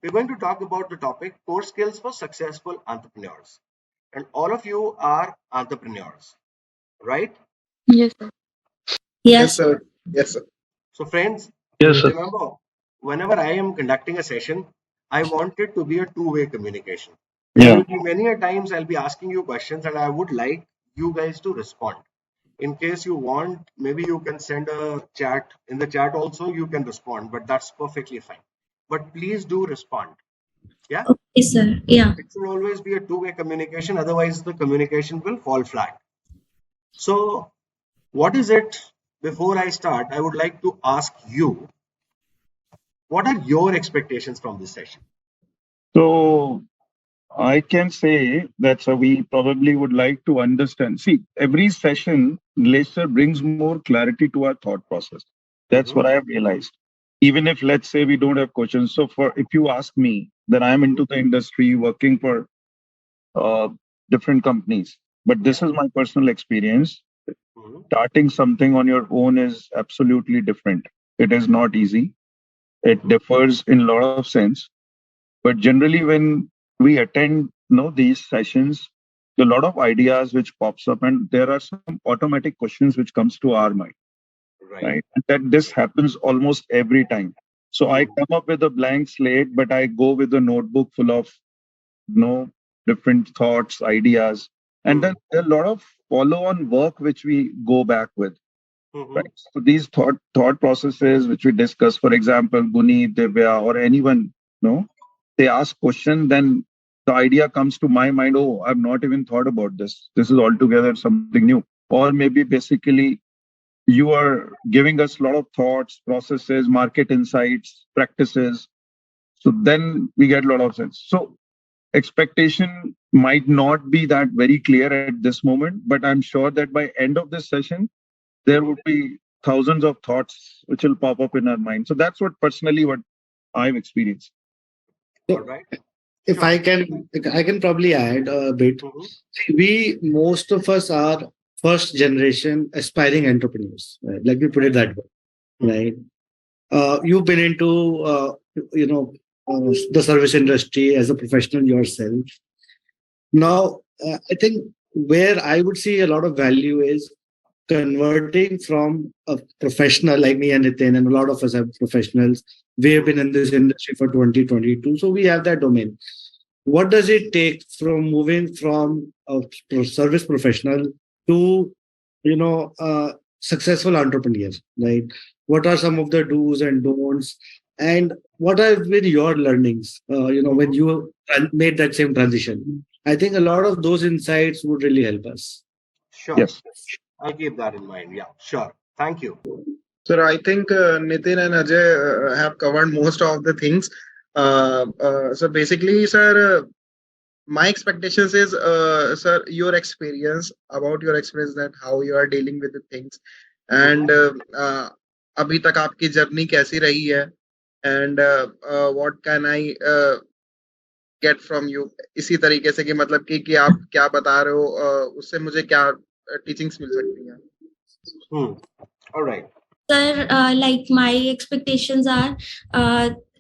We're going to talk about the topic core skills for successful entrepreneurs. And all of you are entrepreneurs, right? Yes, sir. Yes, Yes. sir. Yes, sir. So, friends, Yes, sir. remember, whenever I am conducting a session, I want it to be a two-way communication. There Yeah. will be many a times I'll be asking you questions, and I would like you guys to respond. In case you want, maybe you can send a chat. In the chat also, you can respond, but that's perfectly fine. But please do respond. Yeah. Okay, sir. Yeah. It should always be a two-way communication, otherwise the communication will fall flat. So what is it? Before I start, I would like to ask you, what are your expectations from this session? So I can say that we probably would like to understand. See, every session, Lester brings more clarity to our thought process. That's what I have realized. Even if, let's say, we don't have questions. So, for if you ask me, that I'm into the industry working for uh, different companies, but this is my personal experience. Mhm. Starting something on your own is absolutely different. It is not easy. It differs in a lot of sense. But generally, when we attend these sessions, there are a lot of ideas which pops up, and there are some automatic questions which comes to our mind, Right. right? And that this happens almost every time. So I Mhm. come up with a blank slate, but I go with a notebook full of different thoughts, ideas, and then Mhm. there are a lot of follow-on work which we go back with. Mhm. Right. So these thought processes which we discuss, for example, Guni, Divya, or anyone, they ask question, then the idea comes to my mind. Oh, I've not even thought about this. This is altogether something new. Or maybe basically you are giving us a lot of thoughts, processes, market insights, practices. So then we get a lot of sense. So expectation might not be that very clear at this moment, but I'm sure that by end of this session there Mhm. would be thousands of thoughts which will pop up in our mind. So that's what personally what I've experienced. All So right. if Sure. I can probably add a bit. Mhm. We most of us are first generation aspiring entrepreneurs. Right? Let me put it Right. that way. Mhm. Right. You've been into you know the service industry as a professional yourself. Now, I think where I would see a lot of value is converting from a professional like me and Nitin, and a lot of us are professionals. We have been in this industry for 2022, so we have that domain. What does it take from moving from a service professional to, successful entrepreneur, right? What are some of the do's and don'ts, and what have been your learnings? When Mhm. you made that same transition, I think a lot of those insights would really help us. Sure. Yes. I'll keep that in mind. Yeah. Sure. Thank you. Sir, I think Nitin and Ajay have covered most of the things. So basically, sir, my expectations is, sir, your experience that how you are dealing with the things, and Mhm. अभी तक आपकी journey कैसी रही है, and what can I get from you, इसी तरीके से कि मतलब कि आप क्या बता रहे हो, उससे मुझे क्या टीचिंग्स मिल सकती हैं. Hmm. All right. Sir, like my expectations are,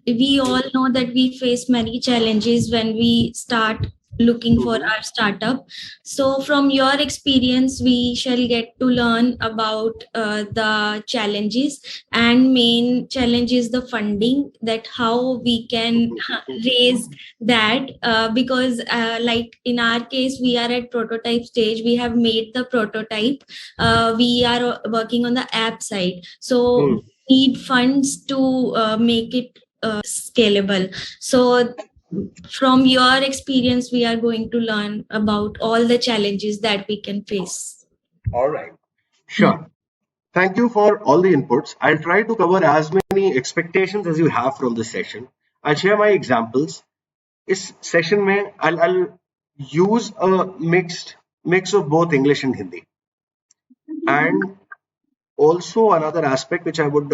we all know that we face many challenges when we start looking for Mhm. our startup. So from your experience we shall get to learn about the challenges, and main challenge is the funding, that how we can raise that, because like in our case we are at prototype stage. We have made the prototype. We are working on the app side, Hmm. so need funds to make it scalable. So from your experience we are going to learn about all the challenges that we can face. All right. Hmm. Sure. Thank you for all the inputs. I'll try to cover as many expectations as you have from this session. I'll share my examples. इस session में I'll use a mix of both English and Hindi. And also another aspect which I would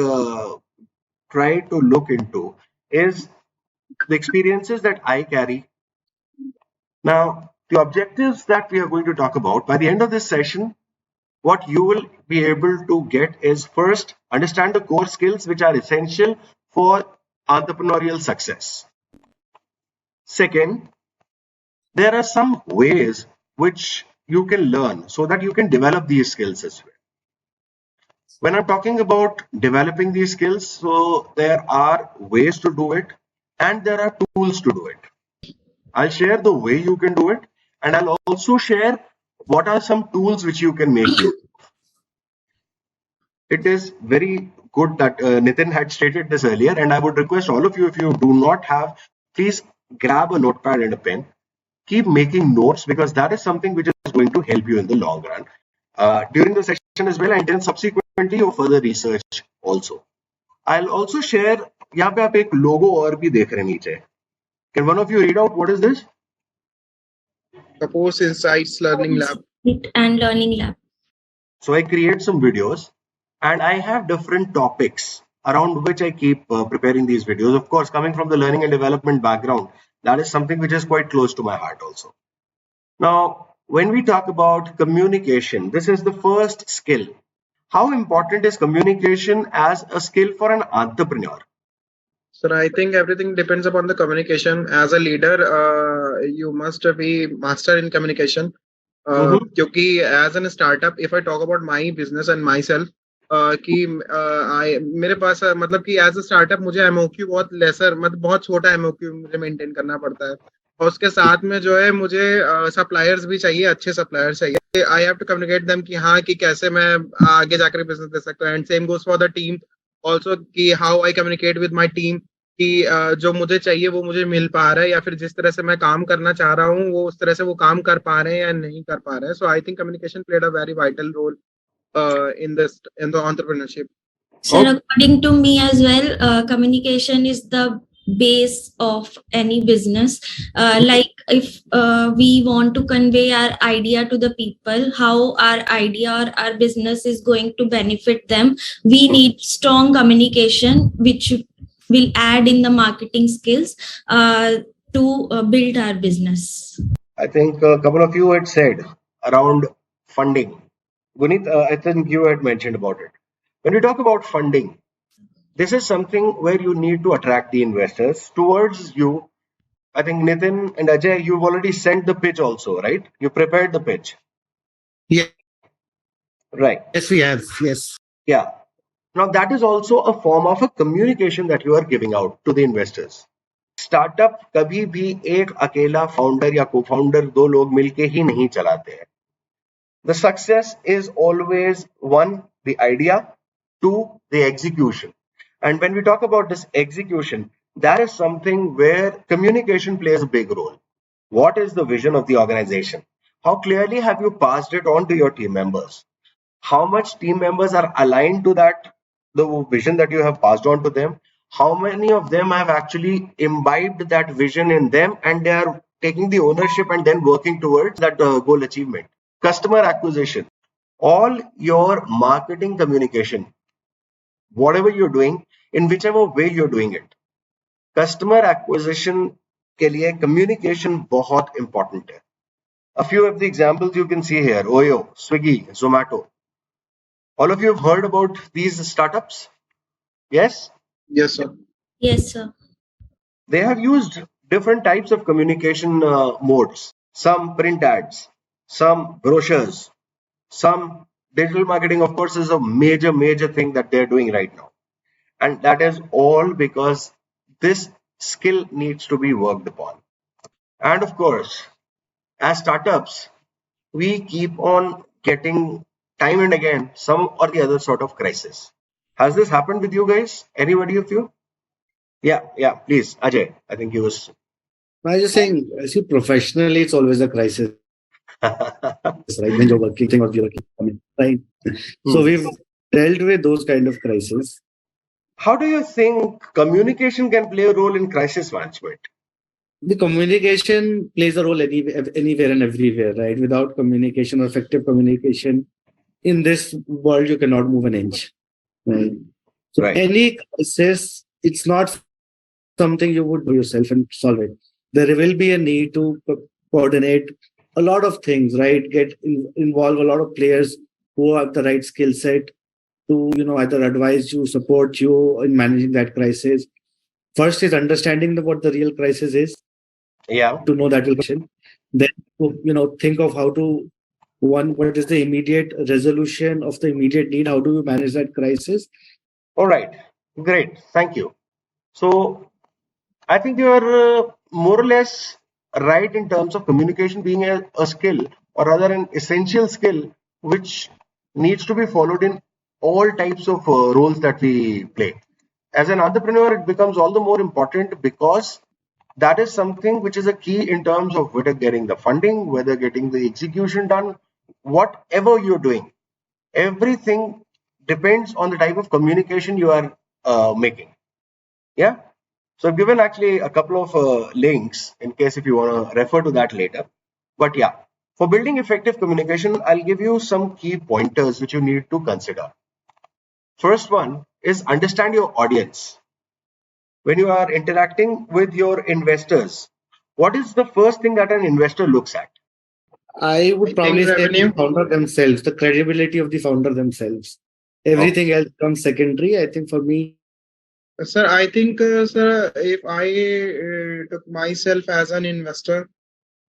try to look into is the experiences that I carry. Now, the objectives that we are going to talk about by the end of this session, what you will be able to get is first understand the core skills which are essential for entrepreneurial success. Second, there are some ways which you can learn so that you can develop these skills as well. When I'm talking about developing these skills, so there are ways to do it and there are tools to do it. I'll share the way you can do it, and I'll also share what are some tools which you can make use of. It is very good that Nitin had stated this earlier, and I would request all of you, if you do not have, please grab a notepad and a pen. Keep making notes, because that is something which is going to help you in the long run during the session as well, and then subsequently your further research also. I'll also share, यहाँ पे आप एक logo और भी देख रहे हैं नीचे. Can one of you read out what is this? Kapoor's Insights Learning Lab. And Learning Lab. So I create some videos, and I have different topics around which I keep preparing these videos. Of course, coming from the learning and development background, that is something which is quite close to my heart also. Now, when we talk about communication, this is the first skill. How important is communication as a skill for an entrepreneur? Sir, I think everything depends upon the communication. As a leader, you must be master in communication. क्योंकि as a startup, if I talk about my business and myself, कि मेरे पास मतलब कि as a startup मुझे MOQ बहुत lesser, मतलब बहुत छोटा MOQ मुझे maintain करना पड़ता है, और उसके साथ में जो है मुझे suppliers भी चाहिए, अच्छे suppliers चाहिए. I have to communicate them कि हाँ कि कैसे मैं आगे जाकर business दे सकता हूँ. And same goes for the team also, कि how I communicate with my team, कि जो मुझे चाहिए वो मुझे मिल पा रहा है, या फिर जिस तरह से मैं काम करना चाह रहा हूँ वो उस तरह से वो काम कर पा रहे हैं या नहीं कर पा रहे हैं. So I think communication played a very vital role in the entrepreneurship. Sir, according to me as well, communication is the base of any business. Like if we want to convey our idea to the people, how our idea or our business is going to benefit them, we need strong communication, which will add in the marketing skills to build our business. I think a couple of you had said around funding. Gunit, I think you had mentioned about it. When we talk about funding, this is something where you need to attract the investors towards you. I think Nitin and Ajay, you've already sent the pitch also, right? You prepared the pitch. Yeah. Right. Yes, we have. Yes. Yeah. Now that is also a form of a communication that you are giving out to the investors. Startup कभी भी एक अकेला founder या को founder दो लोग मिलके ही नहीं चलाते हैं. The success is always one, the idea, two, the execution. And when we talk about this execution, that is something where communication plays a big role. What is the vision of the organization? How clearly have you passed it on to your team members? How much team members are aligned to that, the vision that you have passed on to them? How many of them have actually imbibed that vision in them and they are taking the ownership and then working towards that goal achievement? Customer acquisition, all your marketing communication, whatever you're doing, in whichever way you're doing it, customer acquisition के लिए communication बहुत important है. A few of the examples you can see here: Oyo, Swiggy, Zomato. All of you have heard about these startups? Yes? Yes, sir. Yes, sir. They have used different types of communication modes. Some print ads, some brochures, some digital marketing, of course, is a major thing that they're doing right now. And that is all because this skill needs to be worked upon. And of course, as startups, we keep on getting time and again some or the other sort of crisis. Has this happened with you guys? Anybody of you? Yeah, please, Ajay. I think you was. I was just saying, see, professionally, it's always a crisis, right? When you're working or you're working, I mean, right? So we've dealt with those kind of crises. How do you think communication can play a role in crisis management? The communication plays a role anywhere and everywhere, right? Without communication or effective communication, in this world, you cannot move an inch, right? So Right. any crisis, it's not something you would do yourself and solve it. There will be a need to coordinate a lot of things, right? Get involve a lot of players who have the right skill set to, either advise you, support you in managing that crisis. First is understanding what the real crisis is. Yeah. to know that will question. Then think of how to what is the immediate resolution of the immediate need? How do you manage that crisis? All right. Great. Thank you. So I think you're more or less right in terms of communication being a skill, or rather an essential skill, which needs to be followed in all types of roles that we play. As an entrepreneur, it becomes all the more important because that is something which is a key in terms of whether getting the funding, whether getting the execution done, whatever you're doing. Everything depends on the type of communication you are making. Yeah. So I've given actually a couple of links in case if you want to refer to that later. But yeah, for building effective communication, I'll give you some key pointers which you need to consider. First one is understand your audience. When you are interacting with your investors, what is the first thing that an investor looks at? I I would think probably say revenue. the founder themselves, the credibility of the founder themselves. Oh, Everything else comes secondary. I think for me, Sir, I think, sir, if I took myself as an investor,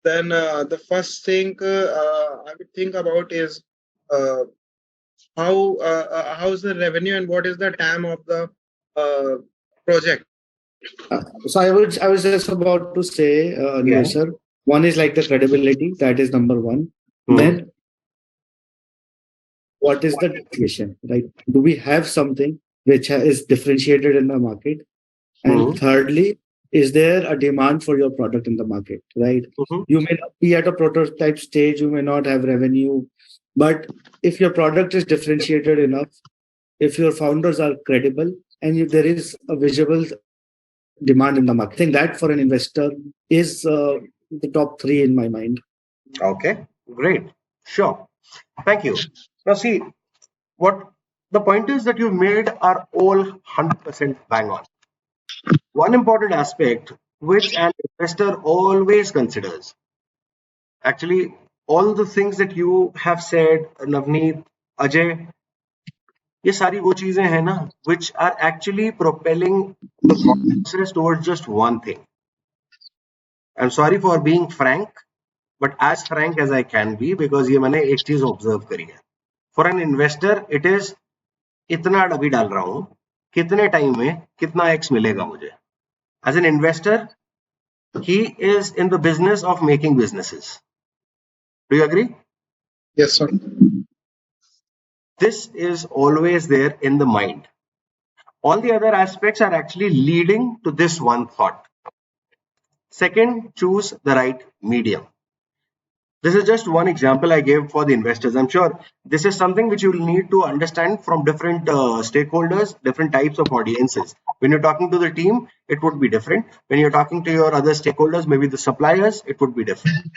then the first thing I would think about is uh, how's the revenue and what is the time of the uh, project. so I was just about to say, Neil yeah. sir, one is like the credibility. That is number one. Hmm. Then what is the differentiation, right? Do we have something which is differentiated in the market? And Hmm. thirdly, is there a demand for your product in the market, right? Hmm. You may not be at a prototype stage, you may not have revenue, but if your product is differentiated enough, if your founders are credible, and there is a visible demand in the market, I think that for an investor is the top three in my mind. Okay. Great. Sure. Thank you. Now see, what the pointers that you made are all 100% bang on. One important aspect which an investor always considers, actually, all the things that you have said, Navneet, Ajay, ये सारी वो चीजें हैं ना which are actually propelling the process towards just one thing. I'm sorry for being frank, but as frank as I can be because ये मैंने एक चीज ऑब्जर्व करी है. For an investor, it is इतना अभी डाल रहा हूं, कितने टाइम में कितना एक्स मिलेगा मुझे. As an investor, he is in the business of making businesses. Do you agree? Yes, sir. This is always there in the mind. All the other aspects are actually leading to this one thought. Second, choose the right medium. This is just one example I gave for the investors. I'm sure this is something which you will need to understand from different stakeholders, different types of audiences. When you're talking to the team, it would be different. When you're talking to your other stakeholders, maybe the suppliers, it would be different.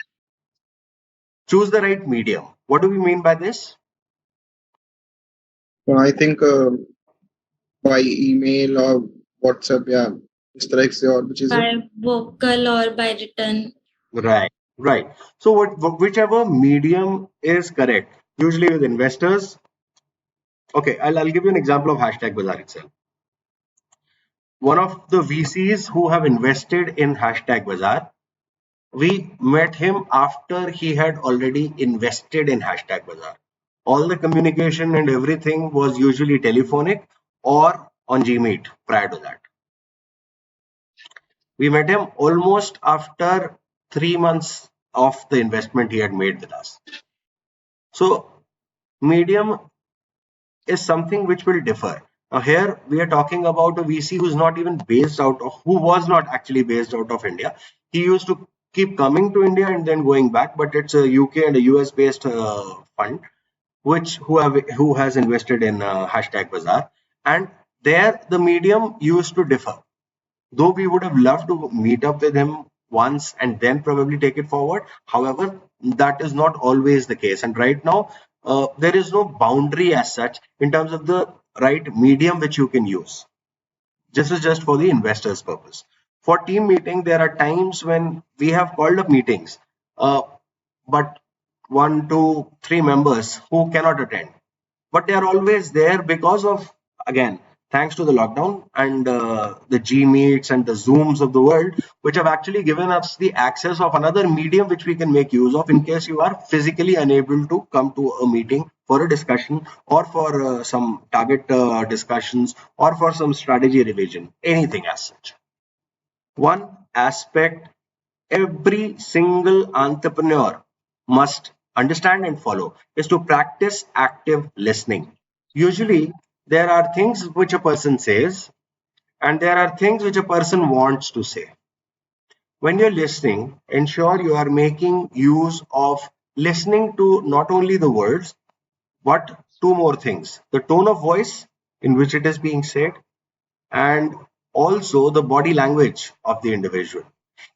Choose the right medium. What do we mean by this? So I think by email or WhatsApp, yeah, इस तरह से और भी चीजें. by vocal or by written. Right, right. So whichever medium is correct, usually with investors. Okay, I'll give you an example of hashtag Bazaar itself. One of the VCs who have invested in hashtag Bazaar, we met him after he had already invested in hashtag Bazaar. All the communication and everything was usually telephonic or on Gmeet prior to that. We met him almost after 3 months of the investment he had made with us. So medium is something which will differ. Now here we are talking about a VC who's not even based out of, who was not actually based out of India. He used to keep coming to India and then going back, but it's a UK and a US based fund which who has invested in hashtag Bazaar, and there the medium used to differ. Though we would have loved to meet up with him once and then probably take it forward. However, that is not always the case. And right now, there is no boundary as such in terms of the right medium which you can use. This is just for the investor's purpose. For team meeting, there are times when we have called up meetings, but 1, 2, 3 members who cannot attend. But they are always there because of, again, thanks to the lockdown and the G Meets and the Zooms of the world, which have actually given us the access of another medium which we can make use of in case you are physically unable to come to a meeting for a discussion or for some target discussions or for some strategy revision, anything as such. One aspect every single entrepreneur must understand and follow is to practice active listening. Usually, there are things which a person says, and there are things which a person wants to say. When you're listening, ensure you are making use of listening to not only the words, but two more things: the tone of voice in which it is being said, and also the body language of the individual.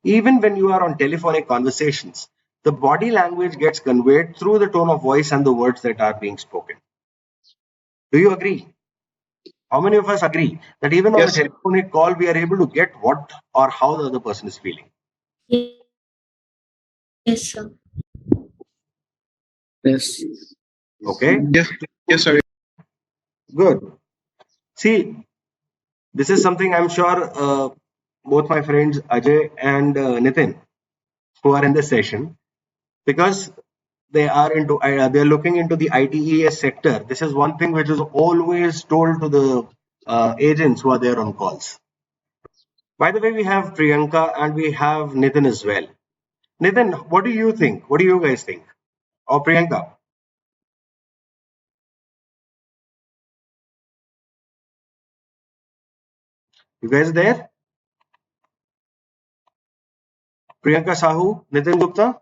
Even when you are on telephonic conversations, the body language gets conveyed through the tone of voice and the words that are being spoken. Do you agree? How many of us agree that even on a Yes, sir. telephonic call, we are able to get what or how the other person is feeling? Yes, sir. Yes. Okay, Yes, yes, sir. good. See, this is something I'm sure both my friends Ajay and Nitin, who are in this session, because they're looking into the ITES sector. This is one thing which is always told to the agents who are there on calls. By the way, we have Priyanka and we have Nitin as well. Nitin, what do you think? What do you guys think? Or Priyanka, you guys there? Priyanka Sahu, Nitin Gupta.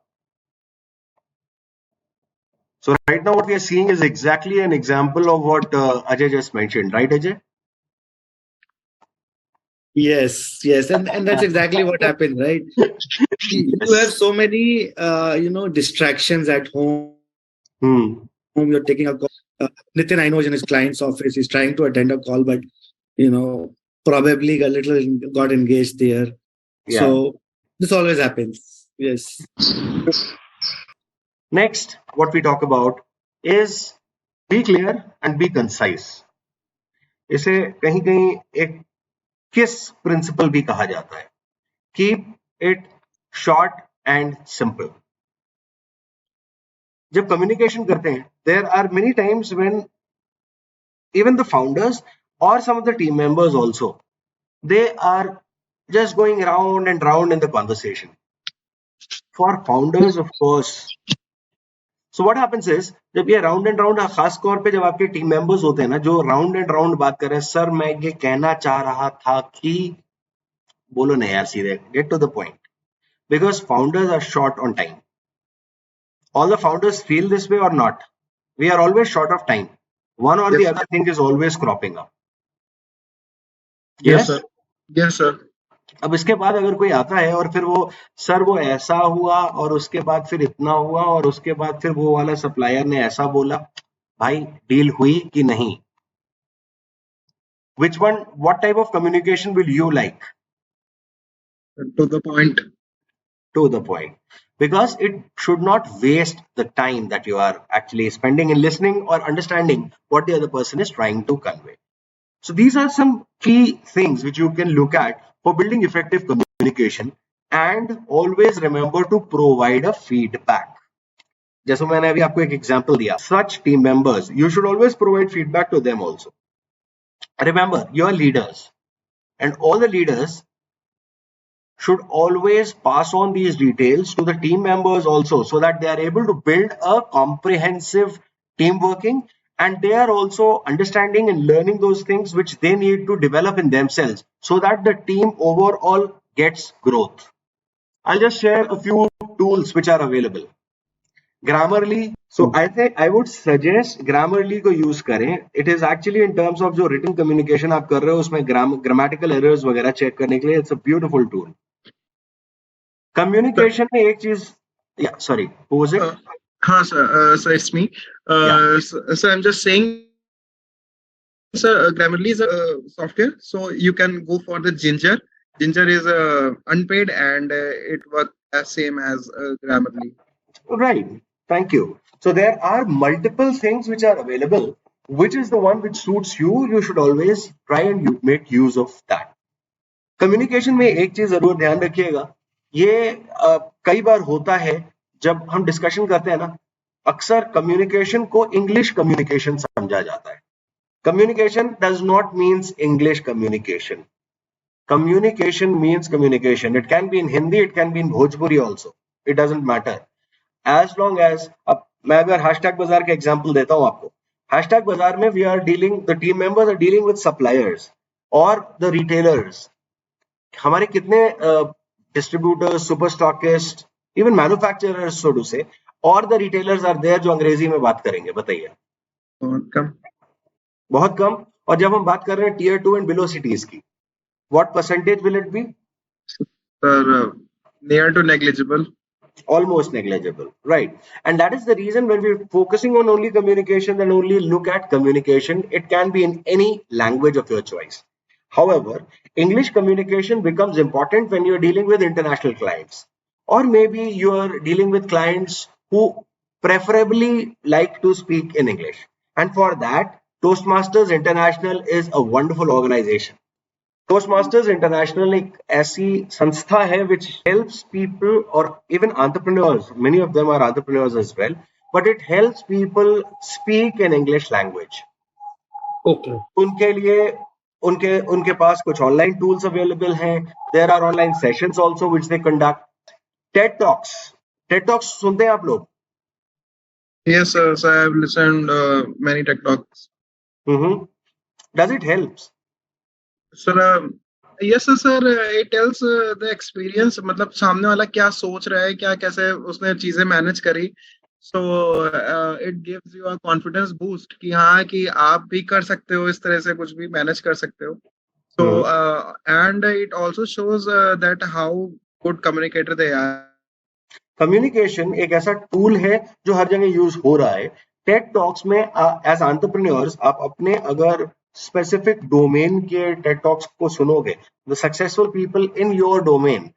So right now what we are seeing is exactly an example of what Ajay just mentioned, right Ajay? Yes, yes, and that's exactly what happened, right? You have Yes. so many, distractions at home. Hmm. You're taking a call. Nitin, I know, is in his client's office. He's trying to attend a call, but probably a little got engaged there. Yeah. So this always happens. Yes. Next, what we talk about is be clear and be concise. इसे कहीं कहीं एक किस principal भी कहा जाता है. Keep it short and simple. जब कम्युनिकेशन करते हैं, there are many times when even the founders or some of the team members also, they are just going round and round in the conversation. For founders, of course. So what happens is, जब ये round and round, खास तौर पे जब आपके team members होते हैं ना, जो राउंड एंड राउंड बात कर रहे हैं, सर मैं ये कहना चाह रहा था कि, बोलो नहीं यार, सीधे get to the point. Because founders are short on time. All the founders feel this way or not? We are always short of time. One or the Yes, other thing is always cropping up. yes, Yes? sir. Yes, sir. अब इसके बाद अगर कोई आता है और फिर वो, सर वो ऐसा हुआ और उसके बाद फिर इतना हुआ और उसके बाद फिर वो वाला सप्लायर ने ऐसा बोला, भाई डील हुई कि नहीं? Which one, what type of communication will you like? To the point. To the point. Because it should not waste the time that you are actually spending in listening or understanding what the other person is trying to convey. So these are some key things which you can look at for building effective communication, and always remember to provide a feedback. जैसे मैंने अभी आपको एक example दिया, such team members, you should always provide feedback to them also. Remember, you are leaders, and all the leaders should always pass on these details to the team members also, so that they are able to build a comprehensive team working, and they are also understanding and learning those things which they need to develop in themselves, so that the team overall gets growth. I'll just share a few tools which are available. Grammarly. So I think I would suggest Grammarly को use करें. It is actually in terms of जो written communication आप कर रहे हो उसमें grammatical errors वगैरह check करने के लिए it's a beautiful tool. Communication में एक चीज, yeah, sorry, who was it? Sir. So it's me. Yeah. So I'm just saying, sir, Grammarly is a software, so you can go for the Ginger. Ginger is unpaid and it works as same as Grammarly. Right. Thank you. So there are multiple things which are available which is the one which suits you, you should always try and make use of that. Communication में एक चीज जरूर ध्यान रखिएगा, ये कई बार होता है जब हम डिस्कशन करते हैं ना, अक्सर कम्युनिकेशन को इंग्लिश कम्युनिकेशन समझा जाता है. Communication does not means English communication. Communication means communication. It can be in Hindi, it can be in Bhojpuri also, it doesn't matter. As long as, अब मैं अगर हैशटैग बाजार के एग्जाम्पल देता हूं आपको, हैशटैग बाजार में we are dealing, the team members are dealing with suppliers और द रिटेलर्स. हमारे कितने distributors, super stockist, even manufacturers so to say, और द रिटेलर्स आर देयर जो अंग्रेजी में बात करेंगे, बताइए. बहुत कम. बहुत कम. और जब हम बात कर रहे हैं टियर 2 एंड बिलो सिटीज की, what percentage will it be? Sir, near to negligible. Almost negligible, right? And that is the reason when we're focusing on only communication and only look at communication, it can be in any language of your choice. However, English communication becomes important when you're dealing with international clients, or maybe you're dealing with clients who preferably like to speak in English. And for that, Toastmasters International is a wonderful organization. Toastmasters International एक ऐसी संस्था है which helps people, or even entrepreneurs, many of them are entrepreneurs as well, but it helps people speak in English language. Okay. उनके लिए उनके उनके पास कुछ ऑनलाइन टूल्स अवेलेबल हैं. There are online sessions also which they conduct. TED talks सुनते हैं आप लोग? Yes, sir. So I have listened many tech talks. Does it help? Sir, yes, sir. It tells the experience. मतलब सामने वाला क्या सोच रहा है, क्या कैसे उसने चीजें मैनेज करी. So it gives you a confidence boost कि हाँ कि आप भी कर सकते हो, इस तरह से कुछ भी मैनेज कर सकते हो. So and it also shows that how good communicator they are. Communication एक ऐसा टूल है जो हर जगह यूज हो रहा है. टेड टॉक्स में एज एंटरप्रेन्योर्स आप अपने अगर स्पेसिफिक डोमेन के टेड टॉक्स को सुनोगे, the successful people in your domain,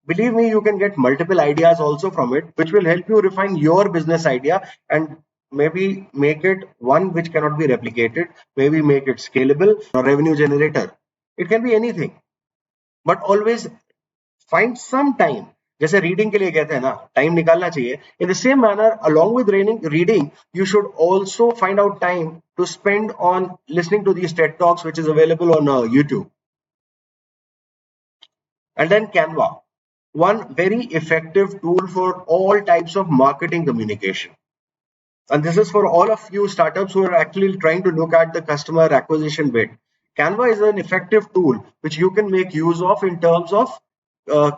believe me, you can get multiple ideas also from it, which will help you refine your business idea and maybe make it one which cannot be replicated, maybe make it scalable or revenue generator. It can be anything, but always find some time. जैसे reading के लिए कहते हैं ना, time निकालना चाहिए. In the same manner, along with reading, you should also find out time to spend on listening to these TED Talks, which is available on YouTube. And then Canva, one very effective tool for all types of marketing communication. And this is for all of you startups who are actually trying to look at the customer acquisition bit. Canva is an effective tool which you can make use of in terms of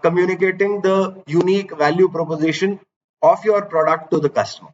communicating the unique value proposition of your product to the customer.